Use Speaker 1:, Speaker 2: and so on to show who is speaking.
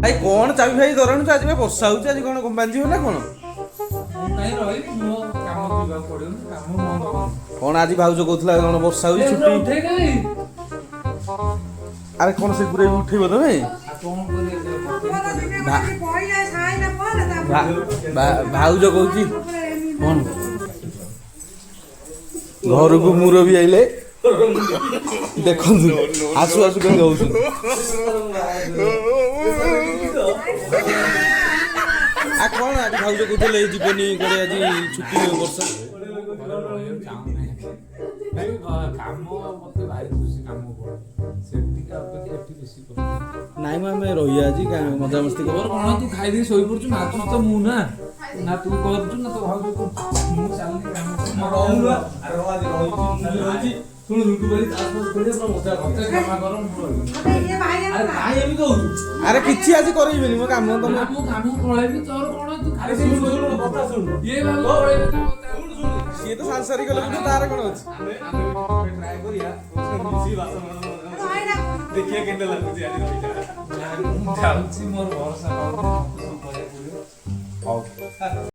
Speaker 1: ଭାଇ କଣ ଚାବି ଭାଇ ଧରଣୁ ଆଜି ଭାଇ ବର୍ଷା ହଉଛି ଆଜି କଣ ବାନ୍ଧିବ ନା କଣ? କଣ ଆଜି ଭାଉଜ କହୁଥିଲା କଣ ବର୍ଷା ହଉଛି ଛୁଟି? ଆରେ କଣ ସେ ଗୁରେ ଉଠେଇବ ତମେ? ଭାଉଜ କହୁଛି କଣ ଘରକୁ ମୁରବି ଆଇଲେ ଦେଖନ୍ତୁ ଆସୁ ଆସୁ କେମିତି ହଉଛନ୍ତି। ଆ କଣ ଆଜି ଭାଉଜ କହୁଥିଲେ ଯିବନି କୁଆଡେ ଆଜି ଛୁଟି ବର୍ଷା? ନାଇଁ ମ ଆମେ ରହିବା ଆଜି ମଜାମସ୍ତି
Speaker 2: କଣ ତୁ ଖାଇଦେଇ ଶୋଇପଡୁଛୁ ନାଚୁଛୁ ତ ମୁଁ ନା ନା ତୁ କରୁଛୁ ନା ତୁ ଭାଉଜ କରୁଛୁ ମୁଁ ଚାଲିଲି ଶୁଣୁ ରୁଟୁ କରି କ୍ଷମା କର
Speaker 1: ଆରେ କିଛି ଆଜି କରିବିନି ମୋ କାମ ତମେ
Speaker 2: ମୁଁ କାମକୁ ପଳେଇବି ତୋର କଣ ତୁ ଖାଲି ଇଏ ପଳେଇବେ
Speaker 1: ସିଏ ତ ସାଂସାରିକ ଲୋକ ତାର କଣ ଅଛି?
Speaker 3: ଦେଖିବା କେତେ ଲାଗୁଛି ଆଜି ରହିଲା।
Speaker 2: ମୁଁ ଯାଉଛି ମୋର ଭରସା ପାଉନି।
Speaker 1: ହଉ।